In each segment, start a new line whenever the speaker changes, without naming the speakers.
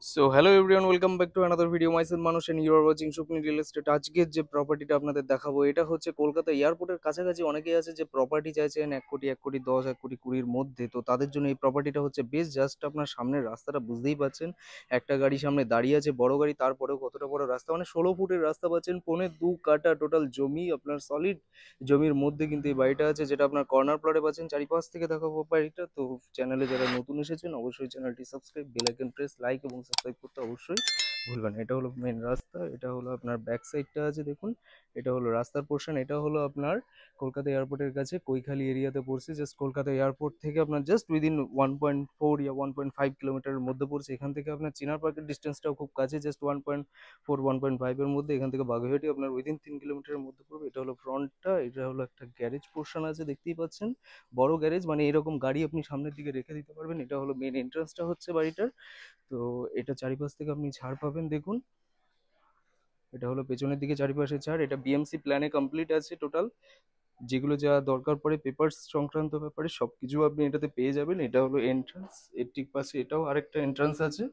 So hello everyone, welcome back to another video. Myself মানুষ and you are watching Swapni real estate. আজকের যে প্রপার্টিটা আপনাদের দেখাবো এটা হচ্ছে কলকাতা এয়ারপোর্টের কাছাকাছি। অনেকেই আছে যে প্রপার্টি চাইছেন 1 কোটি, 1 কোটি 10, 1 কোটি 20 মধ্যে। তো তাদের জন্য এই প্রপার্টিটা হচ্ছে বেস্ট। জাস্ট আপনার সামনের রাস্তাটা বুঝতেই পাচ্ছেন, একটা গাড়ি সামনে দাঁড়িয়ে আছে, বড় গাড়ি, তারপরেও কতটা বড় রাস্তা, মানে 16 ফুটের রাস্তা পাচ্ছেন। 1.25 কাঠা টোটাল জমি, আপনার সলিড জমির মধ্যে কিন্তু এই বাড়িটা আছে, যেটা আপনার কর্নার প্লটে পাচ্ছেন। চারিপাশ থেকে দেখাবো বাড়িটা। তো চ্যানেলে যারা নতুন এসেছেন অবশ্যই চ্যানেলটি subscribe, bell icon press, like এবং সাবস্ক্রাইব করতে অবশ্যই ভুলবেন না। এটা হলো মেন রাস্তা, এটা হলো আপনার ব্যাক সাইডটা আছে দেখুন, এটা হলো রাস্তার পোর্শন। এটা হলো আপনার কলকাতা এয়ারপোর্টের কাছে কৈখালি এরিয়াতে পড়ছে। জাস্ট কলকাতা এয়ারপোর্ট থেকে আপনার জাস্ট উইদিন 1.4 ইয়া 1.5 কিলোমিটারের মধ্যে পড়ছে। এখান থেকে আপনার চিনার পার্কের ডিস্টেন্সটাও খুব কাছে, জাস্ট 1.4 1.5 এর মধ্যে। এখান থেকে বাগুইহাটি আপনার উইদিন 3 কিলোমিটারের মধ্যে পড়বে। এটা হলো ফ্রন্টটা, এটা হলো একটা গ্যারেজ পোর্শন আছে দেখতেই পাচ্ছেন, বড় গ্যারেজ, মানে এরকম গাড়ি আপনি সামনের দিকে রেখে দিতে পারবেন। এটা হলো মেন এন্ট্রান্সটা হচ্ছে বাড়িটার। তো এটা চারিপাশ থেকে আপনি ছাড় পাবেন দেখুন, এটা হলো পেছনের দিকে চারিপাশে ছাড়। এটা বিএমসি প্ল্যানে কমপ্লিট আছে টোটাল, যেগুলো যা দরকার পড়ে পেপারস সংক্রান্ত ব্যাপারে সবকিছু আপনি এটাতে পেয়ে যাবেন। এটা হলো এন্ট্রান্স, এর ঠিক পাশে এটাও আরেকটা এন্ট্রান্স আছে,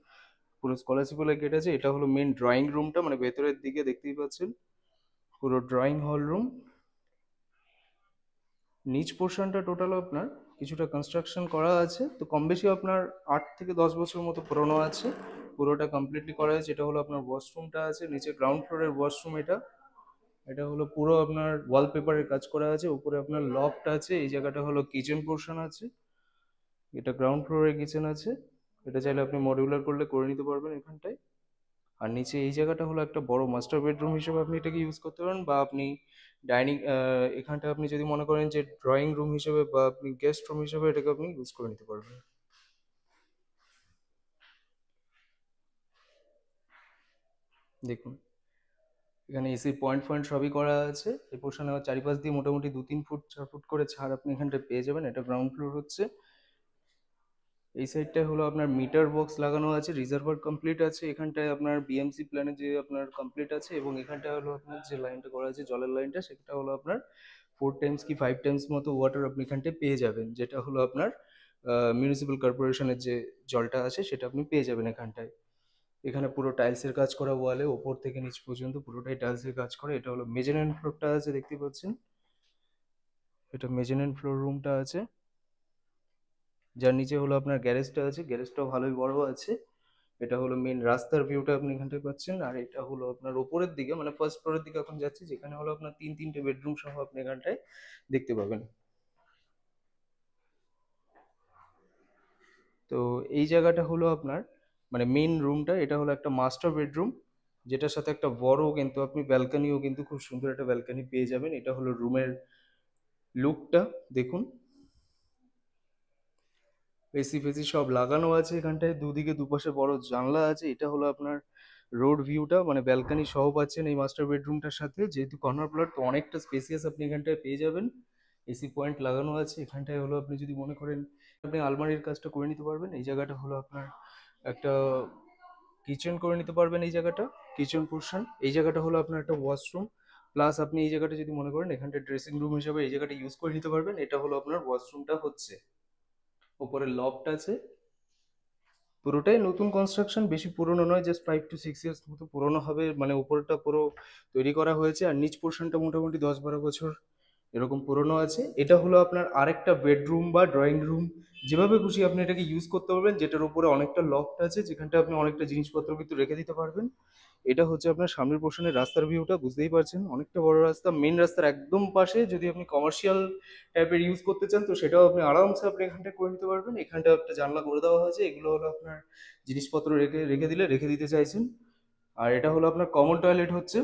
পুরো স্কলারশিপ গেট আছে। এটা হলো মেন ড্রয়িং রুমটা, মানে ভেতরের দিকে দেখতেই পাচ্ছেন পুরো ড্রয়িং হল রুম। নিচ পোর্শনটা টোটাল আপনার কিছুটা কনস্ট্রাকশন করা আছে, তো কম বেশি আপনার 8 থেকে 10 বছর মতো পুরনো আছে। পুরোটা কমপ্লিটলি করা আছে। এটা হলো আপনার ওয়াশরুমটা আছে নিচে, গ্রাউন্ড ফ্লোরের ওয়াশরুম এটা। এটা হলো পুরো আপনার ওয়ালপেপারের কাজ করা আছে, উপরে আপনার লফট আছে, এই জায়গাটা হলো কিচেন পোর্শন আছে। এটা গ্রাউন্ড ফ্লোরের কিচেন আছে, এটা চাইলে আপনি মডিউলার করলে করে নিতে পারবেন এখানটায়। আর নিচে এই জায়গাটা হলো একটা বড় মাস্টার বেডরুম হিসেবে আপনি এটাকে ইউজ করতে পারেন, বা আপনি ডাইনিং, এখানটা আপনি যদি মনে করেন যে ড্রয়িং রুম হিসেবে বা আপনি গেস্ট রুম হিসেবে এটাকে আপনি ইউজ করে নিতে পারবেন। দেখুন এখানে এসির পয়েন্ট ফয়েন্ট সবই করা আছে। এই পোর্শনে চারিপাশ দিয়ে মোটামুটি 2-3 ফুট 4 ফুট করে ছাড় আপনি এখানটা পেয়ে যাবেন। এটা গ্রাউন্ড ফ্লোর হচ্ছে। এই সাইডটায় হলো আপনার মিটার বক্স লাগানো আছে, রিজার্ভার কমপ্লিট আছে এখানটায়, আপনার বিএমসি প্ল্যানে যে আপনার কমপ্লিট আছে। এবং এখানটায় হলো আপনার যে লাইনটা করা আছে জলের লাইনটা, সেটা হলো আপনার 4 টাইমস কি 5 টাইমস মতো ওয়াটার আপনি এখানটায় পেয়ে যাবেন, যেটা হলো আপনার মিউনিসিপ্যাল কর্পোরেশনের যে জলটা আছে সেটা আপনি পেয়ে যাবেন এখানটায়। এখানে পুরো টাইলসের কাজ করা, ওয়ালে ওপর থেকে নিচ পর্যন্ত পুরোটাই টাইলসের কাজ করা। এটা হলো মেজারেন ফ্লোরটা আছে দেখতে পাচ্ছেন, এটা মেজারেন ফ্লোর রুমটা আছে, যার নিচে হলো আপনার গ্যারেজটা আছে। গ্যারেজটাও ভালোই বড় আছে। এটা হলো মেন রাস্তার ভিউটা আপনি এখানটায় পাচ্ছেন। আর এটা হলো আপনার ওপরের দিকে, মানে ফার্স্ট ফ্লোরের দিকে এখন যাচ্ছি, যেখানে হলো আপনার 3-3টে বেডরুম সহ আপনি এখানটায় দেখতে পাবেন। তো এই জায়গাটা হলো আপনার মানে মেন রুমটা, এটা হলো একটা মাস্টার বেডরুম, যেটার সাথে একটা বড় কিন্তু আপনি ব্যালকনিও কিন্তু খুব সুন্দর একটা ব্যালকনি পেয়ে যাবেন। এটা হলো রুমের লুকটা দেখুন, এসি ফেসি সব লাগানো আছে এখানটায়, দুদিকে দুপাশে বড় জানলা আছে। এটা হলো আপনার রোড ভিউটা, মানে ব্যালকনি সহ পাচ্ছেন এই মাস্টার বেডরুমটার সাথে। যেহেতু কর্নার প্লট, তো অনেকটা স্পেসিয়াস আপনি এখানটায় পেয়ে যাবেন। এসি পয়েন্ট লাগানো আছে এখানটায়। হলো আপনি যদি মনে করেন আপনি আলমারির কাজটা করে নিতে পারবেন। এই জায়গাটা হলো আপনার একটা কিচেন করে নিতে পারবেন, এই জায়গাটা কিচেন পোর্শন। এই জায়গাটা হলো আপনার একটা ওয়াশরুম, প্লাস আপনি এই জায়গাটা যদি মনে করেন এখানটা ড্রেসিং রুম হিসাবে এই জায়গাটা ইউজ করে নিতে পারবেন। এটা হলো আপনার ওয়াশরুমটা হচ্ছে, উপরে লফট আছে। পুরোটাই নতুন কনস্ট্রাকশন, বেশি পুরনো নয়, জাস্ট 5 to 6 ইয়ার্স মতো পুরনো হবে, মানে উপরটা পুরো তৈরি করা হয়েছে। আর নিচ পোর্শনটা মোটামুটি 10-12 বছর এরকম পুরনো আছে। এটা হলো আপনার আরেকটা বেডরুম বা ড্রয়িং রুম, যেভাবে খুশি আপনি এটাকে ইউজ করতে পারবেন, যেটার উপরে অনেকটা লফট আছে, যেখানটা আপনি অনেকটা জিনিসপত্র কিন্তু রেখে দিতে পারবেন। এটা হচ্ছে আপনার সামনের পোর্শনের রাস্তার ভিউটা, বুঝতেই পারছেন অনেকটা বড় রাস্তা। মেন রাস্তার একদম পাশে যদি আপনি কমার্শিয়াল টাইপের ইউজ করতে চান, তো সেটাও আপনি আরামসে আপনি এখানটা করে নিতে পারবেন। এখানটা একটা জানলা করে দেওয়া হয়েছে, এগুলো হলো আপনার জিনিসপত্র রেখে রেখে দিলে রেখে দিতে চাইছেন। আর এটা হলো আপনার কমন টয়লেট হচ্ছে।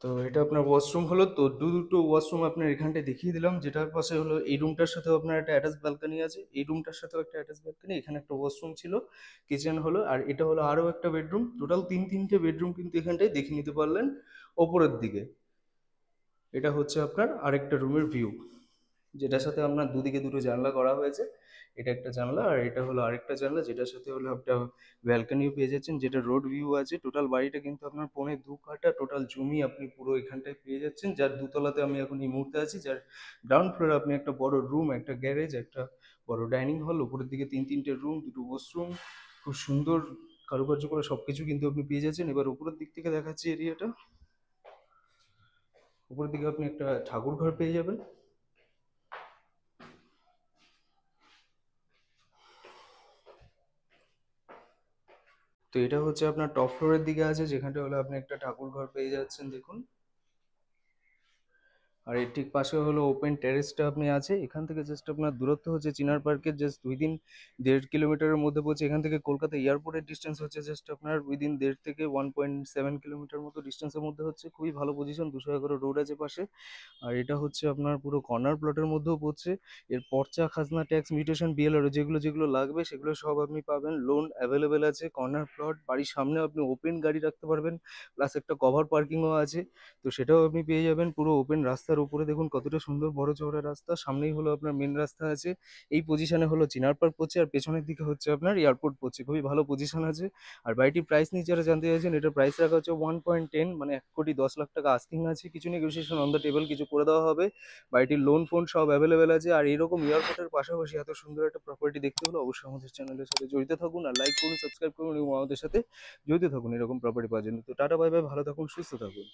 তো এটা আপনার ওয়াশরুম হলো, তো দুটো ওয়াশরুম আপনার এখানটায় দেখিয়ে দিলাম। যেটার পাশে হলো এই রুমটার সাথেও আপনার একটা অ্যাটাচ ব্যালকনি আছে, এই রুমটার সাথেও একটা অ্যাটাচ ব্যালকনি, এখানে একটা ওয়াশরুম ছিল, কিচেন হলো। আর এটা হলো আরো একটা বেডরুম, টোটাল 3-3টে বেডরুম কিন্তু এখানটায় দেখে নিতে পারলেন ওপরের দিকে। এটা হচ্ছে আপনার আরেকটা রুমের ভিউ, যেটার সাথে আপনার দুদিকে দুটো জানলা করা হয়েছে। এটা একটা জানলা, আর এটা হলো আরেকটা জানলা, যেটার সাথে হলো একটা ব্যালকনিও পেয়ে যাচ্ছেন, যেটা রোড ভিউ আছে। টোটাল বাড়িটা কিন্তু আপনার 2.25 কাঠা টোটাল জমি আপনি পুরো এখানটায় পেয়ে যাচ্ছেন, যার দুতলাতে আমি এখন এই মুহূর্তে আছি, যার গ্রাউন্ড ফ্লোরে আপনি একটা বড় রুম, একটা গ্যারেজ, একটা বড় ডাইনিং হল, উপরের দিকে 3-3টে রুম, 2টো ওয়াশরুম, খুব সুন্দর কারুকার্য করে সবকিছু কিন্তু আপনি পেয়ে যাচ্ছেন। এবার উপরের দিক থেকে দেখাচ্ছি এরিয়াটা। উপরের দিকে আপনি একটা ঠাকুর ঘর পেয়ে যাবেন। তো এটা হচ্ছে আপনার টপ ফ্লোরের দিকে আছে, যেখানটা হলো আপনি একটা ঠাকুর ঘর পেয়ে যাচ্ছেন দেখুন। আর এর ঠিক পাশে হলো ওপেন টেরেসটা আপনি আছে। এখান থেকে জাস্ট আপনার দূরত্ব হচ্ছে চিনার পার্কের জাস্ট উইদিন 1.5 কিলোমিটারের মধ্যে পড়ছে। এখান থেকে কলকাতা এয়ারপোর্টের ডিস্টেন্স হচ্ছে জাস্ট আপনার উইদিন 1.5 থেকে 1.7 কিলোমিটার মতো ডিস্টেন্সের মধ্যে হচ্ছে। খুবই ভালো পজিশন, 211 রোড আছে পাশে। আর এটা হচ্ছে আপনার পুরো কর্নার প্লটের মধ্যেও পড়ছে। এর পর্চা, খাজনা, ট্যাক্স, মিউটেশন, বিএলআর যেগুলো লাগবে সেগুলো সব আপনি পাবেন। লোন অ্যাভেলেবেল আছে। কর্নার প্লট, বাড়ির সামনে আপনি ওপেন গাড়ি রাখতে পারবেন, প্লাস একটা কভার পার্কিংও আছে, তো সেটাও আপনি পেয়ে যাবেন। পুরো ওপেন রাস্তার উপরে দেখুন কতটা সুন্দর বড় চওড়া রাস্তা, সামনেই হলো আপনার মেন রাস্তা আছে। এই পজিশনে হলো চিনার পার্ক পড়ছে, আর পেছনের দিকে হচ্ছে আপনার এয়ারপোর্ট পড়ছে। খুবই ভালো পজিশন আছে। আর বাড়িটির প্রাইস নিয়ে যারা জানতে চাইছেন, এটার প্রাইস রাখা হচ্ছে 1.10, মানে 1,10,00,000 টাকা আস্কিং আছে। কিছু নেগোসিয়েশন অন দ্য টেবল, কিছু করে দেওয়া হবে। বাড়িটির লোন ফোন সব অ্যাভেলেবেল আছে। আর এরকম এয়ারপোর্টের পাশাপাশি এত সুন্দর একটা প্রপার্টি দেখতে হলে অবশ্যই আমাদের চ্যানেলের সাথে জড়িত থাকুন, আর লাইক করুন, সাবস্ক্রাইব করুন এবং আমাদের সাথে জড়িত থাকুন এরকম প্রপার্টি পাওয়ার জন্য। তো টাটা, বাই বাই, ভালো থাকুন, সুস্থ থাকুন।